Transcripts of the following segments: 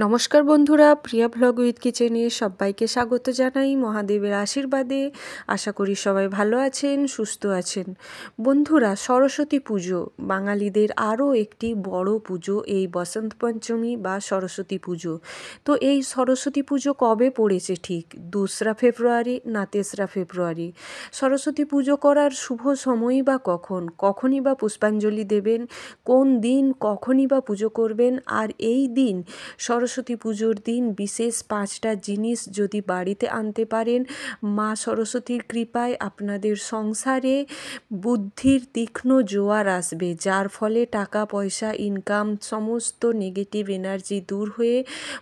নমস্কার বন্ধুরা, প্রিয়া vlog with কিচেনে সবাইকে স্বাগত জানাই মহাদেবের আশীর্বাদে। আশা করি সবাই ভালো আছেন, সুস্থ আছেন। বন্ধুরা, সরস্বতী পুজো বাঙালিদের আরও একটি বড় পুজো, এই বসন্ত পঞ্চমী বা সরস্বতী পুজো। তো এই সরস্বতী পুজো কবে পড়েছে ঠিক? 2রা ফেব্রুয়ারি না 3রা ফেব্রুয়ারি? সরস্বতী পুজো করার শুভ সময়ই বা কখন? কখনই বা পুষ্পাঞ্জলি দেবেন? কোন দিন কখনই বা পুজো করবেন? আর এই দিন সরস্বতী পুজোর দিন বিশেষ 5টা জিনিস যদি বাড়িতে আনতে পারেন, মা সরস্বতীর কৃপায় আপনাদের সংসারে বুদ্ধির তীক্ষ্ণ জোয়ার আসবে, যার ফলে টাকা পয়সা ইনকাম সমস্ত নেগেটিভ এনার্জি দূর হয়ে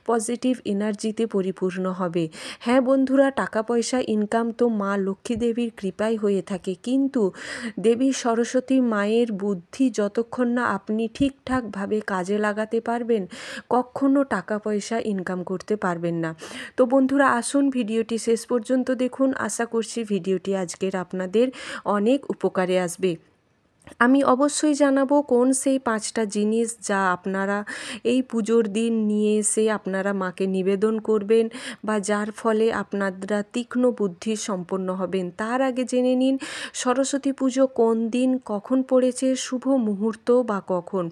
পজিটিভ এনার্জিতে পরিপূর্ণ হবে। হ্যাঁ বন্ধুরা, টাকা পয়সা ইনকাম তো মা লক্ষ্মী দেবীর কৃপায় হয়ে থাকে, কিন্তু দেবী সরস্বতী মায়ের বুদ্ধি যতক্ষণ না আপনি ঠিকঠাকভাবে কাজে লাগাতে পারবেন, কখনো টাকা পয়সা ইনকাম করতে পারবেন না। তো বন্ধুরা, আসুন ভিডিওটি শেষ পর্যন্ত দেখুন। আশা করছি ভিডিওটি আজকের আপনাদের অনেক উপকারে আসবে। আমি অবশ্যই জানাবো কোন সেই 5টা জিনিস যা আপনারা এই পুজোর দিন নিয়ে এসে আপনারা মাকে নিবেদন করবেন, বা যার ফলে আপনারা তীক্ষ্ণ বুদ্ধি সম্পন্ন হবেন। তার আগে জেনে নিন সরস্বতী পুজো কোন দিন কখন পড়েছে, শুভ মুহূর্ত বা কখন।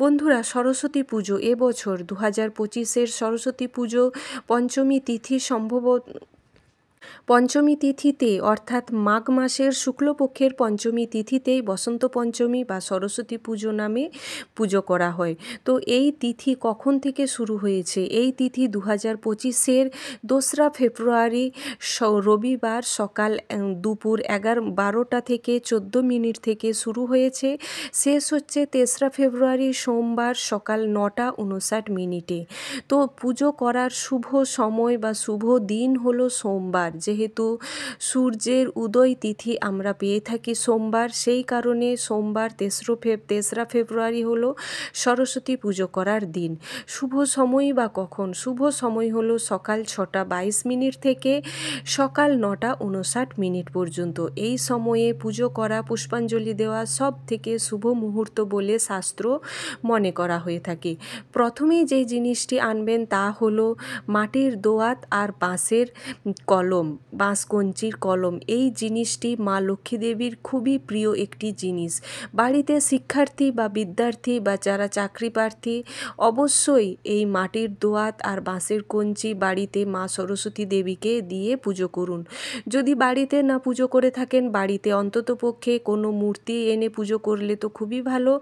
বন্ধুরা, সরস্বতী পুজো এবছর 2025-এর সরস্বতী পুজো পঞ্চমী তিথি পঞ্চমী তিথিতে, অর্থাৎ মাঘ মাসের শুক্লপক্ষের পঞ্চমী তিথিতেই বসন্ত পঞ্চমী বা সরস্বতী পুজো নামে পুজো করা হয়। তো এই তিথি কখন থেকে শুরু হয়েছে? এই তিথি 2025-এর 2রা ফেব্রুয়ারি রবিবার সকাল দুপুর 12টা থেকে 14 মিনিট থেকে শুরু হয়েছে, শেষ হচ্ছে 3রা ফেব্রুয়ারি সোমবার সকাল 9টা 59 মিনিটে। তো পুজো করার শুভ সময় বা শুভ দিন হলো সোমবার। যেহেতু সূর্যের উদয় তিথি আমরা পেয়ে থাকি সোমবার, সেই কারণে সোমবার 3রা ফেব্রুয়ারি হলো সরস্বতী পুজো করার দিন। শুভ সময় বা কখন? শুভ সময় হলো সকাল 6টা 22 মিনিট থেকে সকাল 9টা 59 মিনিট পর্যন্ত। এই সময়ে পুজো করা, পুষ্পাঞ্জলি দেওয়া সব থেকে শুভ মুহূর্ত বলে শাস্ত্র মনে করা হয়ে থাকে। প্রথমেই যে জিনিসটি আনবেন তা হলো মাটির দোয়াত আর বাঁশের কলম, বাঁশকঞ্চির কলম। এই জিনিসটি মা লক্ষ্মী দেবীর খুবই প্রিয় একটি জিনিস। বাড়িতে শিক্ষার্থী বা বিদ্যার্থী বা যারা চাকরি প্রার্থী, অবশ্যই এই মাটির দোয়াত আর বাঁশের কঞ্চি বাড়িতে মা সরস্বতী দেবীকে দিয়ে পুজো করুন। যদি বাড়িতে না পুজো করে থাকেন, বাড়িতে অন্ততপক্ষে কোনো মূর্তি এনে পুজো করলে তো খুবই ভালো,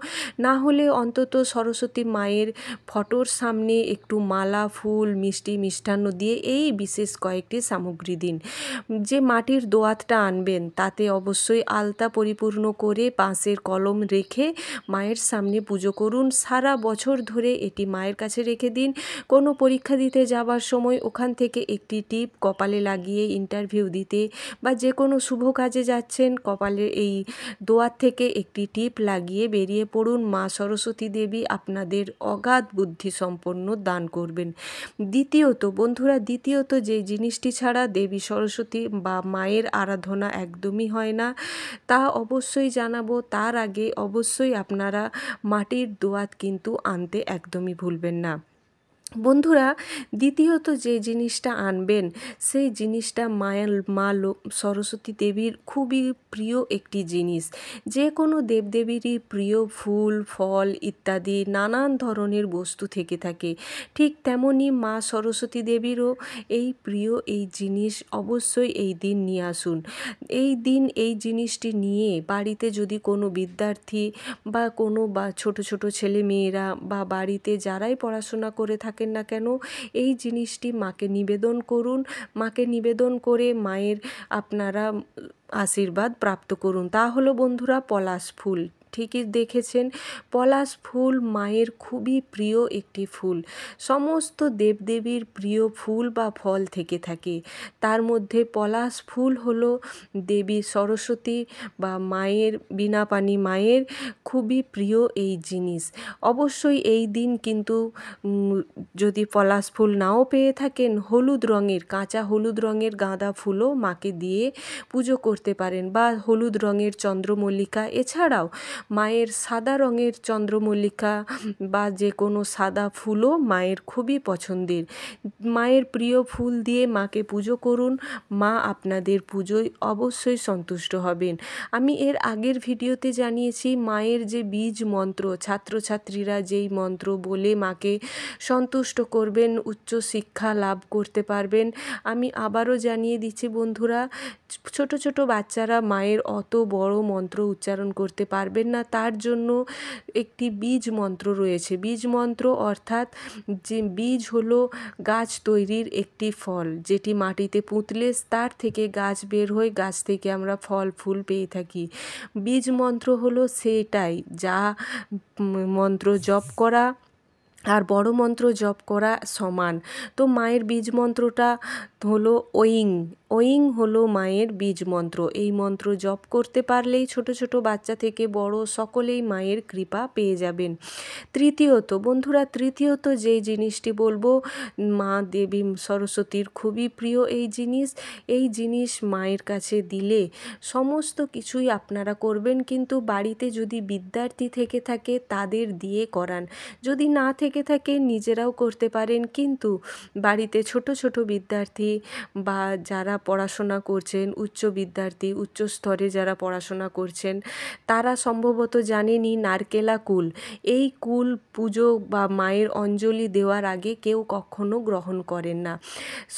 না হলে অন্তত সরস্বতী মায়ের ফটোর সামনে একটু মালা, ফুল, মিষ্টি, মিষ্টান্ন দিয়ে এই বিশেষ কয়েকটি সামগ্রী দিন। যে মাটির দোয়াতটা আনবেন তাতে অবশ্যই আলতা পরিপূর্ণ করে বাঁশের কলম রেখে মায়ের সামনে পুজো করুন। সারা বছর ধরে এটি মায়ের কাছে রেখে দিন। কোনো পরীক্ষা দিতে যাওয়ার সময় ওখান থেকে একটি টিপ কপালে লাগিয়ে ইন্টারভিউ দিতে, বা যে কোনো শুভ কাজে যাচ্ছেন, কপালে এই দোয়াত থেকে একটি টিপ লাগিয়ে বেরিয়ে পড়ুন। মা সরস্বতী দেবী আপনাদের অগাধ বুদ্ধি সম্পন্ন দান করবেন। দ্বিতীয়ত বন্ধুরা, যে জিনিসটি ছাড়া দেবী সরস্বতী বা মায়ের আরাধনা একদমই হয় না, তা অবশ্যই জানাবো। তার আগে অবশ্যই আপনারা মাটির দোয়াত কিন্তু আনতে একদমই ভুলবেন না। বন্ধুরা, দ্বিতীয়ত যে জিনিসটা আনবেন সেই জিনিসটা মা সরস্বতী দেবীর খুবই প্রিয় একটি জিনিস। যে কোনো দেবদেবীরই প্রিয় ফুল, ফল ইত্যাদি নানান ধরনের বস্তু থেকে থাকে, ঠিক তেমনই মা সরস্বতী দেবীরও এই প্রিয় এই জিনিস অবশ্যই এই দিন নিয়ে আসুন। এই দিন এই জিনিসটি নিয়ে বাড়িতে যদি কোনো বিদ্যার্থী বা কোনো ছোট ছোট ছেলে মেয়েরা বা বাড়িতে যারাই পড়াশোনা করে থাকেন না কেন, এই জিনিসটি মাকে নিবেদন করুন। মাকে নিবেদন করে মায়ের আপনারা আশীর্বাদ প্রাপ্ত করুন। তা হলো বন্ধুরা পলাশ ফুল। ঠিকই দেখেছেন, পলাশ ফুল মায়ের খুবই প্রিয় একটি ফুল। সমস্ত দেবদেবীর প্রিয় ফুল বা ফল থেকে থাকে, তার মধ্যে পলাশ ফুল হলো দেবী সরস্বতী বা মায়ের, বীণাপাণি মায়ের খুবই প্রিয় এই জিনিস। অবশ্যই এই দিন কিন্তু যদি পলাশ ফুল নাও পেয়ে থাকেন, হলুদ রঙের, কাঁচা হলুদ রঙের গাঁদা ফুলও মাকে দিয়ে পুজো করতে পারেন, বা হলুদ রঙের চন্দ্রমল্লিকা। এছাড়াও মায়ের সাদা রঙের চন্দ্রমল্লিকা বা যে কোনো সাদা ফুলও মায়ের খুবই পছন্দের। মায়ের প্রিয় ফুল দিয়ে মাকে পুজো করুন, মা আপনাদের পুজোয় অবশ্যই সন্তুষ্ট হবেন। আমি এর আগের ভিডিওতে জানিয়েছি মায়ের যে বীজ মন্ত্র, ছাত্রছাত্রীরা যেই মন্ত্র বলে মাকে সন্তুষ্ট করবেন, উচ্চশিক্ষা লাভ করতে পারবেন। আমি আবারও জানিয়ে দিচ্ছি বন্ধুরা, ছোট ছোট বাচ্চারা মায়ের অত বড় মন্ত্র উচ্চারণ করতে পারবেন না, তার জন্য একটি বীজ মন্ত্র রয়েছে। বীজ মন্ত্র অর্থাৎ যে বীজ হলো গাছ তৈরির একটি ফল, যেটি মাটিতে পুঁতলে তার থেকে গাছ বের হয়ে গাছ থেকে আমরা ফল ফুল পেয়ে থাকি। বীজ মন্ত্র হলো সেটাই, যা মন্ত্র জপ করা আর বড় মন্ত্র জপ করা সমান। তো মায়ের বীজ মন্ত্রটা হলো ওইং। ওইং হলো মায়ের বীজ মন্ত্র। এই মন্ত্র জপ করতে পারলেই ছোট ছোট বাচ্চা থেকে বড় সকলেই মায়ের কৃপা পেয়ে যাবেন। তৃতীয়ত বন্ধুরা, তৃতীয়ত যেই জিনিসটি বলবো, মা দেবী সরস্বতীর খুবই প্রিয় এই জিনিস মায়ের কাছে দিলে সমস্ত কিছুই আপনারা করবেন। কিন্তু বাড়িতে যদি বিদ্যার্থী থেকে থাকে তাদের দিয়ে করান, যদি না থেকে থাকে নিজেরাও করতে পারেন। কিন্তু বাড়িতে ছোট ছোট বিদ্যার্থী বা যারা পড়াশোনা করছেন, উচ্চ বিদ্যার্থী, উচ্চ স্তরে যারা পড়াশোনা করছেন, তারা সম্ভবত জানেনই নারকেলা কুল। এই কুল পুজো বা মায়ের অঞ্জলি দেওয়ার আগে কেউ কখনো গ্রহণ করেন না।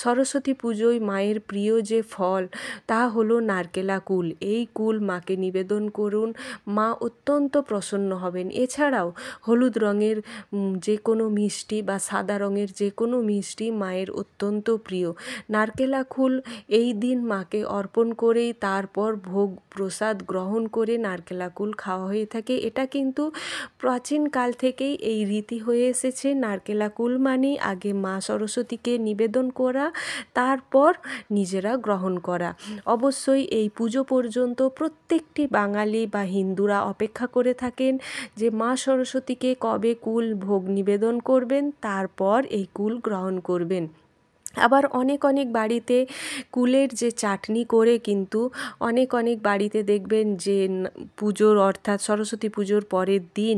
সরস্বতী পুজোয় মায়ের প্রিয় যে ফল তা হলো নারকেলা কুল। এই কুল মাকে নিবেদন করুন, মা অত্যন্ত প্রসন্ন হবেন। এছাড়াও হলুদ রঙের যে কোনো মিষ্টি বা সাদা রঙের যে কোনো মিষ্টি মায়ের অত্যন্ত প্রিয়। নারকেলা কুল এই দিন মাকে অর্পণ করেই তারপর ভোগ প্রসাদ গ্রহণ করে নারকেলা কুল খাওয়া হয়ে থাকে। এটা কিন্তু প্রাচীনকাল থেকেই এই রীতি হয়ে এসেছে। নারকেলা কুল মানেই আগে মা সরস্বতীকে নিবেদন করা, তারপর নিজেরা গ্রহণ করা। অবশ্যই এই পুজো পর্যন্ত প্রত্যেকটি বাঙালি বা হিন্দুরা অপেক্ষা করে থাকেন যে মা সরস্বতীকে কবে কুল ভোগ নিবেদন করবেন, তারপর এই কুল গ্রহণ করবেন। আবার অনেক অনেক বাড়িতে কুলের যে চাটনি করে, কিন্তু অনেক বাড়িতে দেখবেন যে পুজোর অর্থাৎ সরস্বতী পুজোর পরের দিন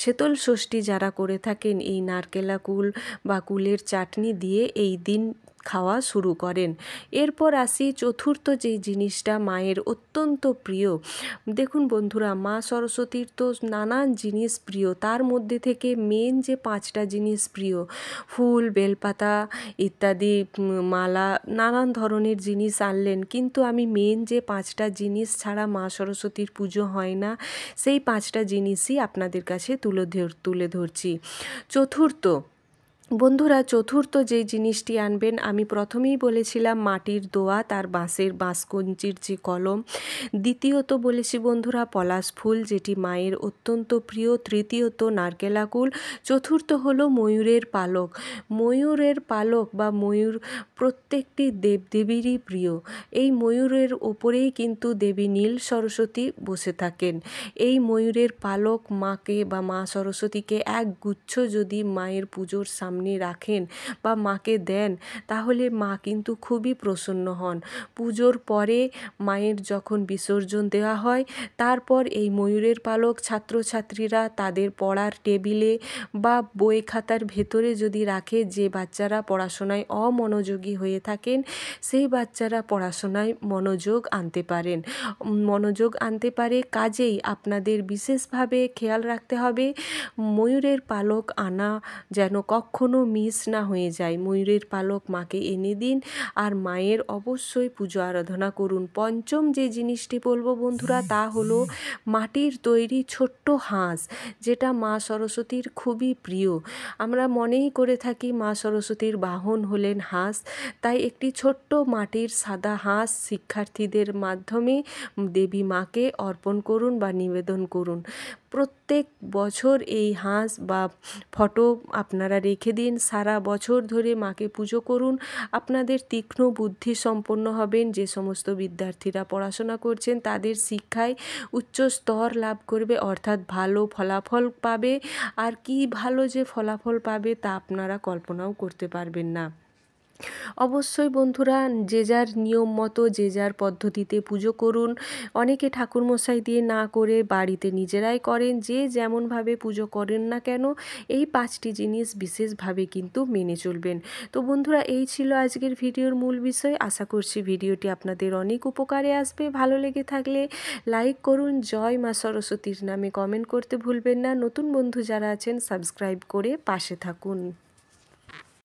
শীতল ষষ্ঠী যারা করে থাকেন এই নারকেলা কুল বা কুলের চাটনি দিয়ে এই দিন খাওয়া শুরু করেন। এরপর আসি চতুর্থ যেই জিনিসটা মায়ের অত্যন্ত প্রিয়। দেখুন বন্ধুরা, মা সরস্বতীর তো নানান জিনিস প্রিয়, তার মধ্যে থেকে মেন যে 5টা জিনিস প্রিয়, ফুল, বেলপাতা ইত্যাদি, মালা, নানান ধরনের জিনিস আনলেন, কিন্তু আমি মেন যে 5টা জিনিস ছাড়া মা সরস্বতীর পুজো হয় না, সেই 5টা জিনিসই আপনাদের কাছে তুলে ধরছি। চতুর্থ বন্ধুরা, চতুর্থ যেই জিনিসটি আনবেন, আমি প্রথমেই বলেছিলাম মাটির দোয়া, তার বাঁশকঞ্চির যে কলম। দ্বিতীয়ত বলেছি বন্ধুরা পলাশ ফুল, যেটি মায়ের অত্যন্ত প্রিয়। তৃতীয়ত নারকেলা কুল। চতুর্থ হলো ময়ূরের পালক। ময়ূরের পালক বা ময়ূর প্রত্যেকটি দেবদেবীরই প্রিয়। এই ময়ূরের ওপরেই কিন্তু দেবী নীল সরস্বতী বসে থাকেন। এই ময়ূরের পালক মাকে বা মা সরস্বতীকে এক গুচ্ছ যদি মায়ের পুজোর সামনে রাখেন বা মাকে দেন, তাহলে মা কিন্তু খুবই প্রসন্ন হন। পুজোর পরে মায়ের যখন বিসর্জন দেওয়া হয়, তারপর এই ময়ূরের পালক ছাত্রছাত্রীরা তাদের পড়ার টেবিলে বা বই খাতার ভেতরে যদি রাখে, যে বাচ্চারা পড়াশোনায় অমনোযোগী হয়ে থাকেন সেই বাচ্চারা পড়াশোনায় মনোযোগ আনতে পারে। কাজেই আপনাদের বিশেষভাবে খেয়াল রাখতে হবে ময়ূরের পালক আনা যেন কখনো মিস না হয়ে যায়। ময়ূরের পালক মাকে এনে দিন আর মায়ের অবশ্যই পুজো আরাধনা করুন। পঞ্চম যে জিনিসটি বলবো বন্ধুরা, তা হলো মাটির তৈরি ছোট্ট হাঁস, যেটা মা সরস্বতীর খুবই প্রিয়। আমরা মনেই করে থাকি মা সরস্বতীর বাহন হলেন হাঁস, তাই একটি ছোট্ট মাটির সাদা হাঁস শিক্ষার্থীদের মাধ্যমে দেবী মাকে অর্পণ করুন বা নিবেদন করুন। প্রত্যেক বছর এই হাঁস বা ফটো আপনারা রেখে দিন, সারা বছর ধরে মাকে পুজো করুন। আপনাদের তীক্ষ্ণ বুদ্ধি সম্পন্ন হবেন। যে সমস্ত বিদ্যার্থীরা পড়াশোনা করছেন তাদের শিক্ষায় উচ্চ স্তর লাভ করবে, অর্থাৎ ভালো ফলাফল পাবে। আর কি ভালো যে ফলাফল পাবে তা আপনারা কল্পনাও করতে পারবেন না। অবশ্যই বন্ধুরা, যে যার নিয়ম মতো যে যার পদ্ধতিতে পুজো করুন। অনেকে ঠাকুরমশাই দিয়ে না করে বাড়িতে নিজেরাই করেন। যে যেমনভাবে পুজো করেন না কেন, এই 5টি জিনিস বিশেষভাবে কিন্তু মেনে চলবেন। তো বন্ধুরা, এই ছিল আজকের ভিডিওর মূল বিষয়। আশা করছি ভিডিওটি আপনাদের অনেক উপকারে আসবে। ভালো লেগে থাকলে লাইক করুন, জয় মা সরস্বতীর নামে কমেন্ট করতে ভুলবেন না। নতুন বন্ধু যারা আছেন সাবস্ক্রাইব করে পাশে থাকুন।